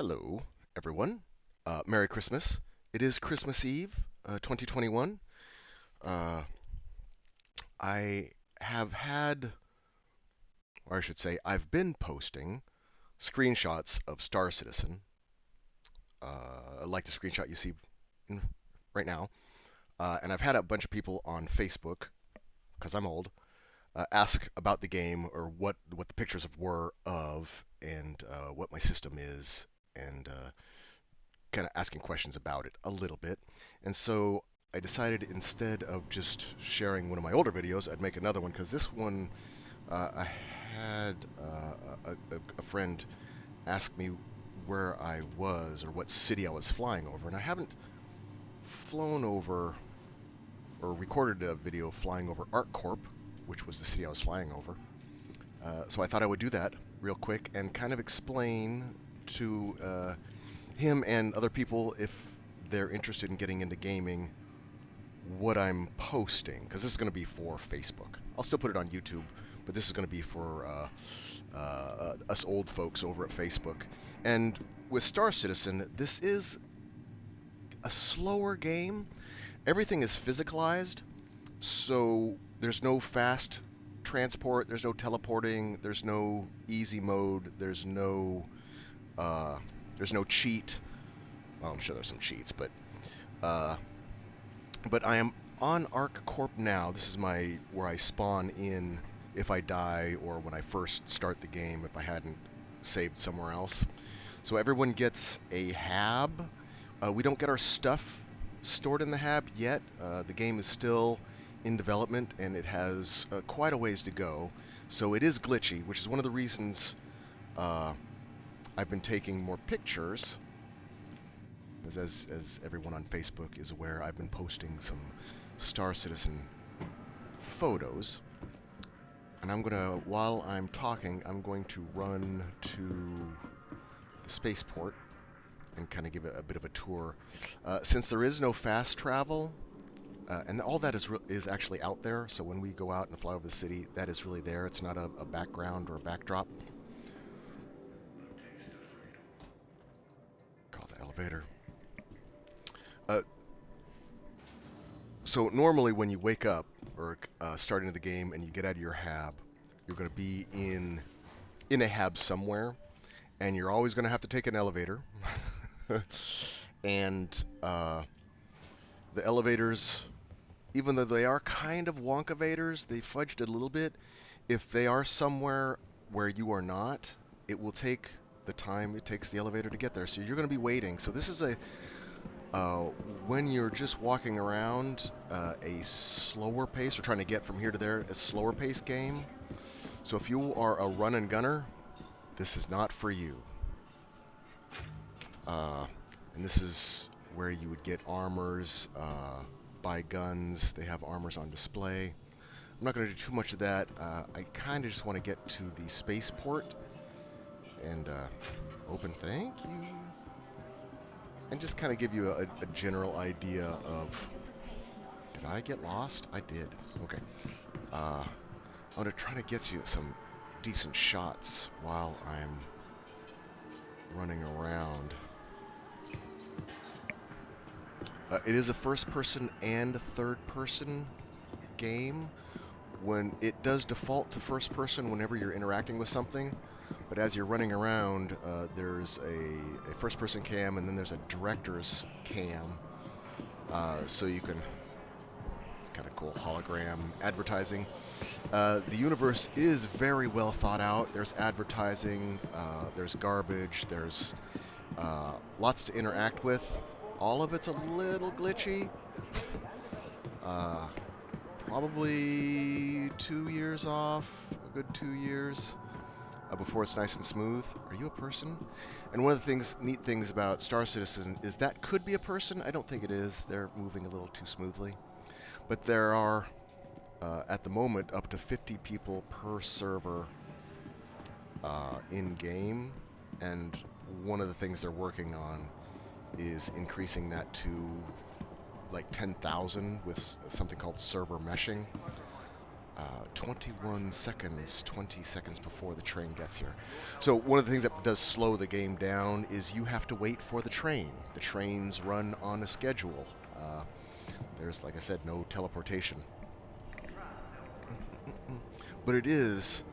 Hello, everyone. Merry Christmas. It is Christmas Eve, 2021. Uh, I have had, or I should say, I've been posting screenshots of Star Citizen, like the screenshot you see in, right now. And I've had a bunch of people on Facebook, because I'm old, ask about the game or what the pictures were of, and what my system is, and kind of asking questions about it a little bit. And so I decided instead of just sharing one of my older videos, I'd make another one because this one I had a friend ask me where I was or what city I was flying over, and I haven't flown over or recorded a video flying over Corp, which was the city I was flying over. So I thought I would do that real quick and kind of explain to him and other people, if they're interested in getting into gaming, what I'm posting, because this is going to be for Facebook. I'll still put it on YouTube, but this is going to be for us old folks over at Facebook. And with Star Citizen, this is a slower game. Everything is physicalized, so there's no fast transport, there's no teleporting, there's no easy mode, there's no cheat. Well, I'm sure there's some cheats, uh, but I am on Corp now. This is where I spawn in if I die or when I first start the game if I hadn't saved somewhere else. So everyone gets a hab. We don't get our stuff stored in the hab yet. The game is still in development and it has quite a ways to go. So it is glitchy, which is one of the reasons I've been taking more pictures. As everyone on Facebook is aware, I've been posting some Star Citizen photos. And while I'm talking, I'm going to run to the spaceport and kind of give a bit of a tour. Since there is no fast travel, and all that is actually out there, so when we go out and fly over the city, that is really there. It's not a background or a backdrop. Call the elevator. So normally when you wake up or starting the game and you get out of your hab, you're going to be in a hab somewhere, and you're always going to have to take an elevator. And the elevators, even though they are kind of wonkavators, they fudged it a little bit. If they are somewhere where you are not, it will take the time it takes the elevator to get there. So you're going to be waiting. So this is when you're just walking around, a slower pace, or trying to get from here to there, a slower pace game. So if you are a run and gunner, this is not for you. And this is where you would get armors, buy guns. They have armors on display. I'm not going to do too much of that. I kind of just want to get to the spaceport and open. Thank you. And just kind of give you a general idea of... Did I get lost? I did. Okay. I'm going to try to get you some decent shots while I'm running around. It is a first-person and third-person game. When it does default to first-person whenever you're interacting with something, but as you're running around, there's a first-person cam, and then there's a director's cam, so you can... It's kind of cool, hologram advertising. The universe is very well thought out. There's advertising, there's garbage, there's lots to interact with. All of it's a little glitchy. Probably 2 years off, a good 2 years, before it's nice and smooth. Are you a person? And one of the neat things about Star Citizen is that could be a person. I don't think it is. They're moving a little too smoothly. But there are, at the moment, up to 50 people per server in-game. And one of the things they're working on is increasing that to like 10,000 with something called server meshing. 21 seconds, 20 seconds before the train gets here. So one of the things that does slow the game down is you have to wait for the train. The trains run on a schedule. There's, like I said, no teleportation. But it is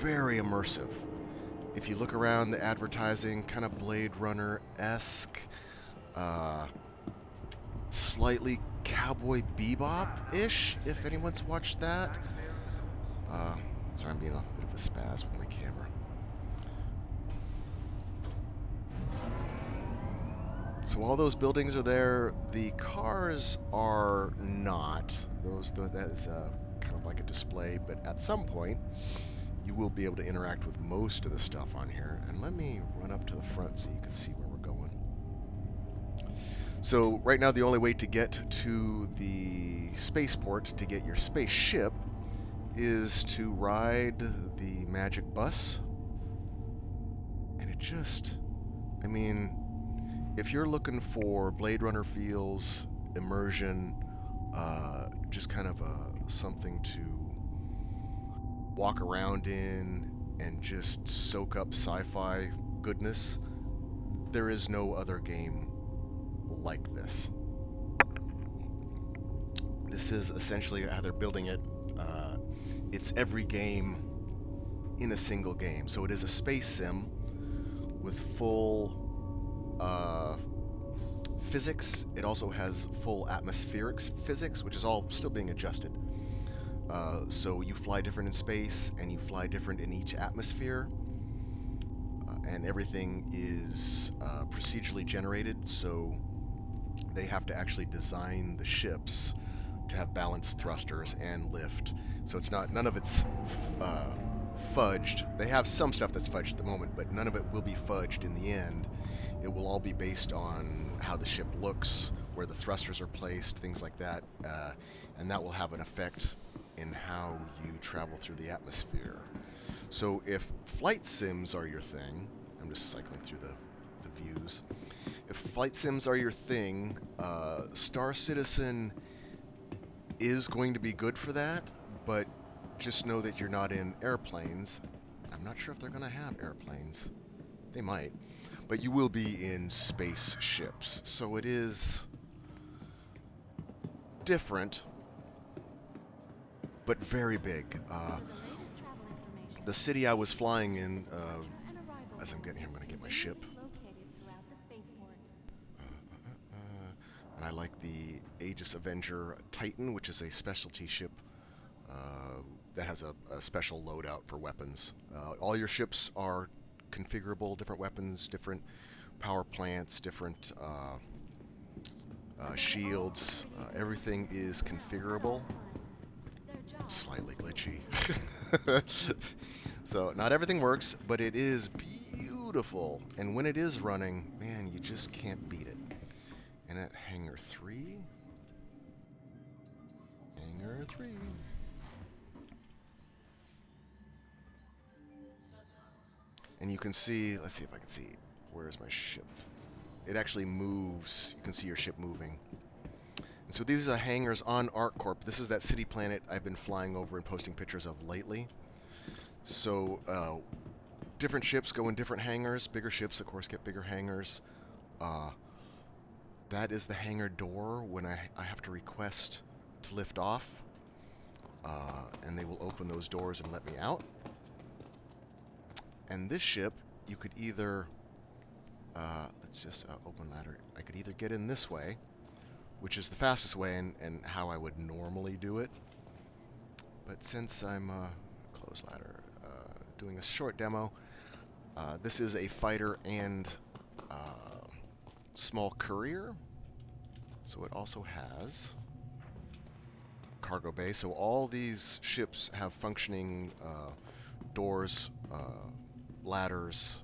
very immersive. If you look around the advertising, kind of Blade Runner-esque, slightly Cowboy Bebop-ish, if anyone's watched that. Sorry, I'm being a bit of a spaz with my camera. So all those buildings are there. The cars are not. That is kind of like a display, but at some point you will be able to interact with most of the stuff on here. And let me run up to the front so you can see where we're going. So right now the only way to get to the spaceport to get your spaceship is to ride the magic bus. And it just, I mean, if you're looking for Blade Runner feels, immersion, just kind of something to walk around in and just soak up sci-fi goodness, there is no other game like this. This is essentially how they're building it. It's every game in a single game. So it is a space sim with full physics. It also has full atmospheric physics, which is all still being adjusted. So you fly different in space, and you fly different in each atmosphere. And everything is procedurally generated, so they have to actually design the ships to have balanced thrusters and lift. So it's not, none of it's fudged. They have some stuff that's fudged at the moment, but none of it will be fudged in the end. It will all be based on how the ship looks, where the thrusters are placed, things like that, and that will have an effect in how you travel through the atmosphere. So if flight sims are your thing, I'm just cycling through the views. If flight sims are your thing, Star Citizen is going to be good for that, but just know that you're not in airplanes. I'm not sure if they're going to have airplanes. They might. But you will be in spaceships. So it is different, but very big. The city I was flying in, as I'm getting here, I'm going to get my ship. And I like the Aegis Avenger Titan, which is a specialty ship that has a special loadout for weapons. All your ships are configurable, different weapons, different power plants, different shields. Everything is configurable. Slightly glitchy. So not everything works, but it is beautiful. And when it is running, man, you just can't beat it. And at Hangar 3. Hangar 3. And you can see, let's see if I can see, where's my ship? It actually moves. You can see your ship moving. And so these are hangars on Corp. This is that city planet I've been flying over and posting pictures of lately. So different ships go in different hangars. Bigger ships, of course, get bigger hangars. That is the hangar door when I have to request to lift off. And they will open those doors and let me out. And this ship, you could either, let's just open ladder. I could either get in this way, which is the fastest way and how I would normally do it. But since I'm close ladder, doing a short demo, this is a fighter and small courier. So it also has cargo bay. So all these ships have functioning doors, ladders.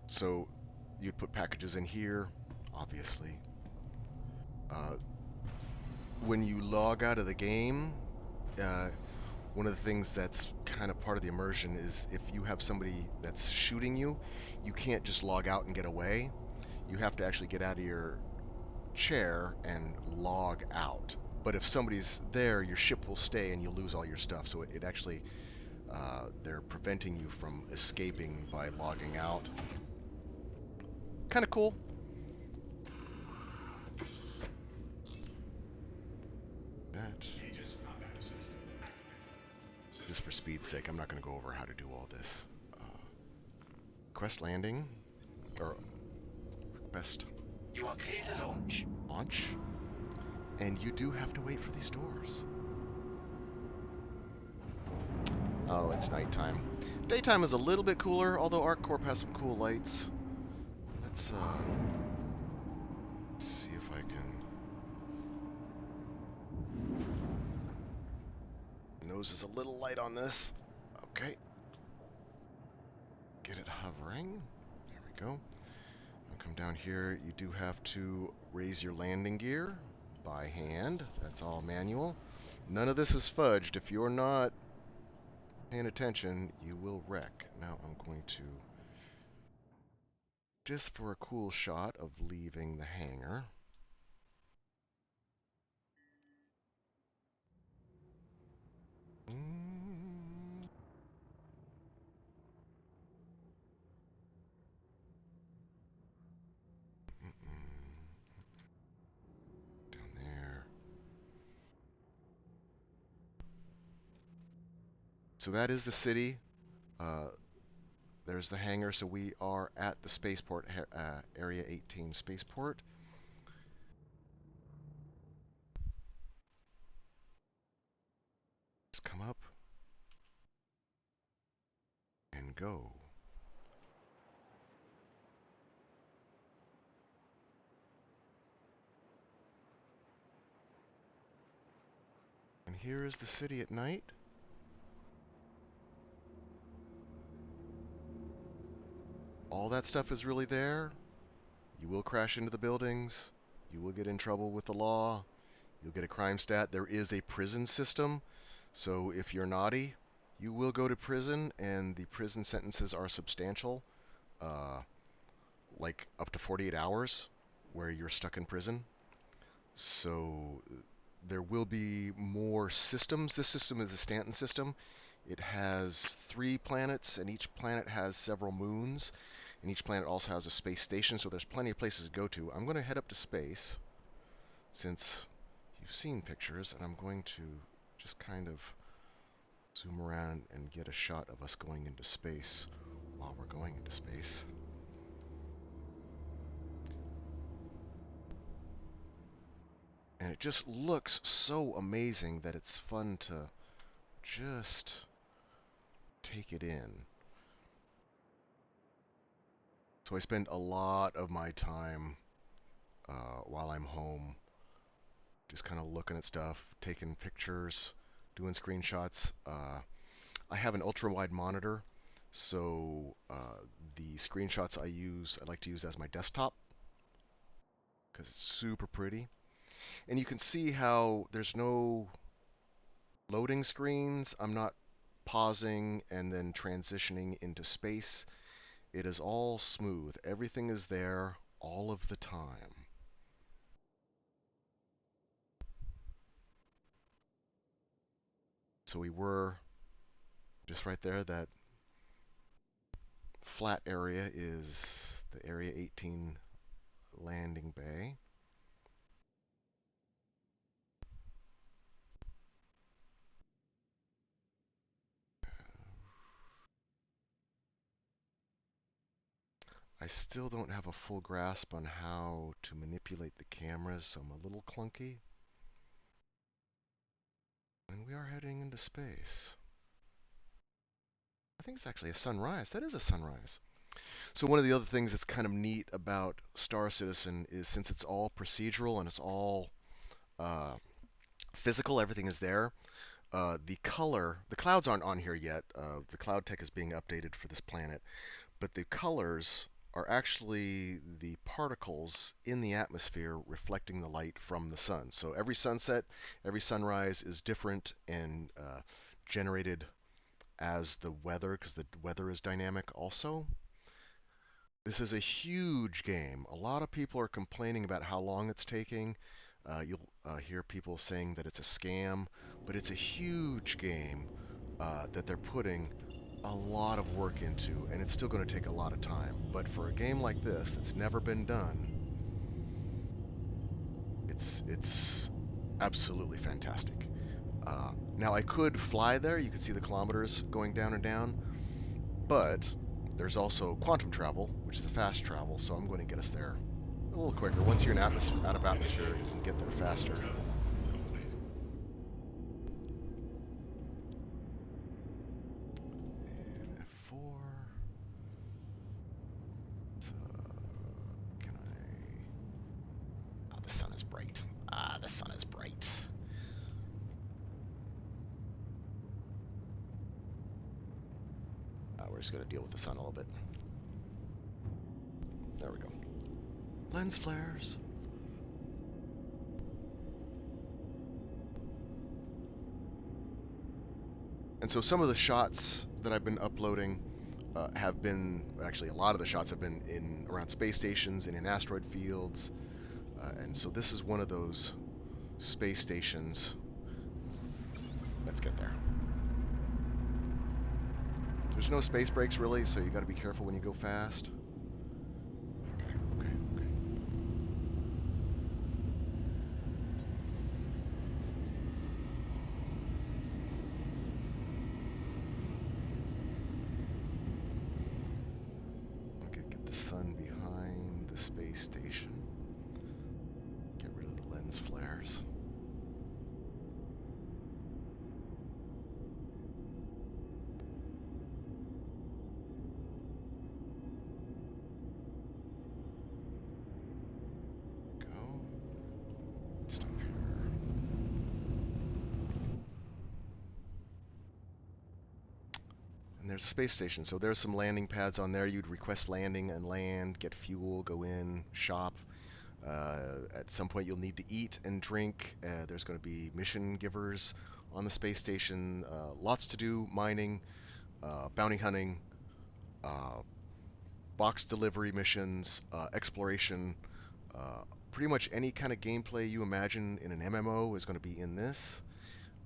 So you'd put packages in here, obviously. When you log out of the game, one of the things that's kind of part of the immersion is if you have somebody that's shooting you, you can't just log out and get away. you have to actually get out of your chair and log out. But if somebody's there, your ship will stay and you'll lose all your stuff. So it actually, they're preventing you from escaping by logging out. Kind of cool. That, just for speed's sake, I'm not going to go over how to do all this. Quest landing, or request You are clear to launch. launch, and you do have to wait for these doors. Oh, it's nighttime. Daytime is a little bit cooler, although Corp has some cool lights. Let's see if I can. Nose is a little light on this. Okay. Get it hovering. There we go. I'll come down here. You do have to raise your landing gear by hand. That's all manual. None of this is fudged. If you're not paying attention, you will wreck. Now I'm going to, just for a cool shot of leaving the hangar. Mm, down there. So that is the city. Uh, there's the hangar. So we are at the spaceport, Area 18 spaceport. Just come up and go. And here is the city at night. All that stuff is really there. You will crash into the buildings. You will get in trouble with the law. You'll get a crime stat. There is a prison system. So if you're naughty, you will go to prison, and the prison sentences are substantial. Uh, like up to 48 hours where you're stuck in prison. So there will be more systems. This system is the Stanton system. It has 3 planets, and each planet has several moons, and each planet also has a space station, so there's plenty of places to go to. I'm going to head up to space, since you've seen pictures, and I'm going to just kind of zoom around and get a shot of us going into space while we're going into space. And it just looks so amazing that it's fun to just take it in. So I spend a lot of my time while I'm home just kind of looking at stuff, taking pictures, doing screenshots. I have an ultra-wide monitor, so the screenshots I like to use as my desktop because it's super pretty. And you can see how there's no loading screens. I'm not pausing and then transitioning into space. It is all smooth. Everything is there all of the time. So we were just right there. That flat area is the Area 18 landing bay. I still don't have a full grasp on how to manipulate the cameras, so I'm a little clunky. And we are heading into space. I think it's actually a sunrise. That is a sunrise. So one of the other things that's kind of neat about Star Citizen is, since it's all procedural and it's all uh, physical, everything is there. The color, the clouds aren't on here yet. The cloud tech is being updated for this planet, but the colors are actually the particles in the atmosphere reflecting the light from the sun. So every sunset, every sunrise is different and generated as the weather, because the weather is dynamic also. This is a huge game. A lot of people are complaining about how long it's taking. You'll hear people saying that it's a scam, but it's a huge game that they're putting a lot of work into, and it's still going to take a lot of time. But for a game like this that's never been done, it's absolutely fantastic. Now I could fly there. You could see the kilometers going down and down, but there's also quantum travel, which is a fast travel. So I'm going to get us there a little quicker. Once you're in out of atmosphere, you can get there faster. And F4. Can I? Oh, the sun is bright. The sun is bright. We're just going to deal with the sun a little bit. There we go. Lens flares. And so some of the shots that I've been uploading have been actually a lot of the shots have been in around space stations and in asteroid fields, and so this is one of those space stations. Let's get there. There's no space brakes really, so you got to be careful when you go fast. Okay. Okay, get the sun behind the space station. Get rid of the lens flares. Go. Stop here. And there's a space station, so there's some landing pads on there. You'd request landing and land, get fuel, go in, shop. At some point, you'll need to eat and drink. There's going to be mission givers on the space station. Lots to do: mining, bounty hunting, uh, box delivery missions, exploration. Pretty much any kind of gameplay you imagine in an MMO is going to be in this.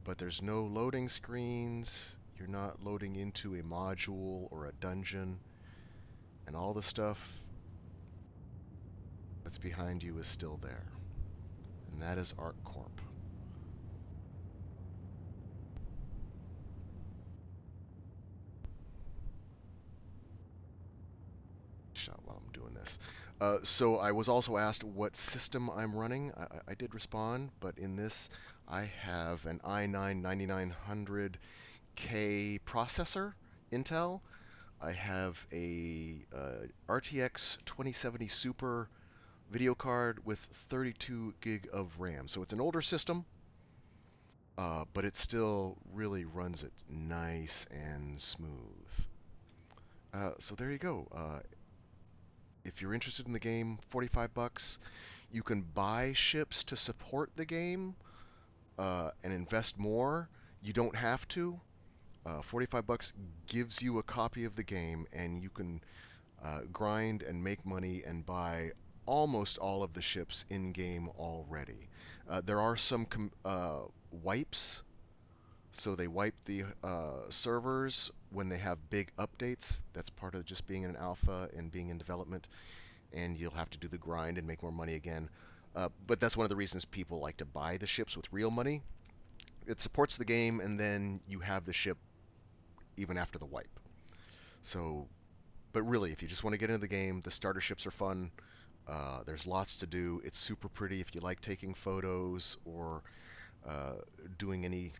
But there's no loading screens. You're not loading into a module or a dungeon, and all the stuff that's behind you is still there. And that is Corp. Shot while I'm doing this. So I was also asked what system I'm running. I did respond, but in this I have an i9-9900K processor, Intel. I have a RTX 2070 Super video card with 32 gig of RAM. So it's an older system, but it still really runs it nice and smooth. So there you go. If you're interested in the game, 45 bucks. You can buy ships to support the game and invest more. You don't have to. 45 bucks gives you a copy of the game, and you can grind and make money and buy almost all of the ships in game already. There are some wipes, so they wipe the servers when they have big updates. That's part of just being in an alpha and being in development, and you'll have to do the grind and make more money again. But that's one of the reasons people like to buy the ships with real money. It supports the game, and then you have the ship even after the wipe. So, but really, if you just want to get into the game, the starter ships are fun. There's lots to do. It's super pretty if you like taking photos or uh, doing any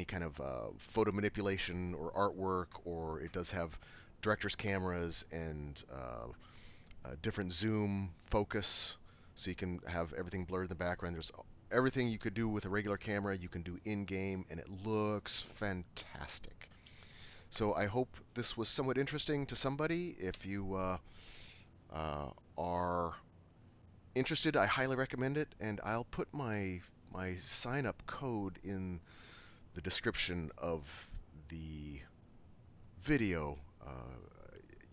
kind of photo manipulation or artwork, or it does have director's cameras and different zoom focus, so you can have everything blurred in the background. There's everything you could do with a regular camera, you can do in game, and it looks fantastic. So I hope this was somewhat interesting to somebody. If you are interested, I highly recommend it, and I'll put my sign up code in the description of the video.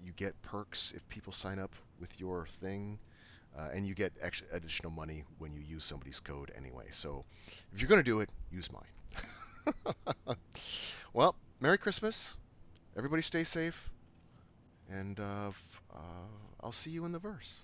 you get perks if people sign up with your thing, and you get extra additional money when you use somebody's code anyway. So if you're going to do it, use mine. Well, Merry Christmas. Everybody stay safe, and I'll see you in the verse.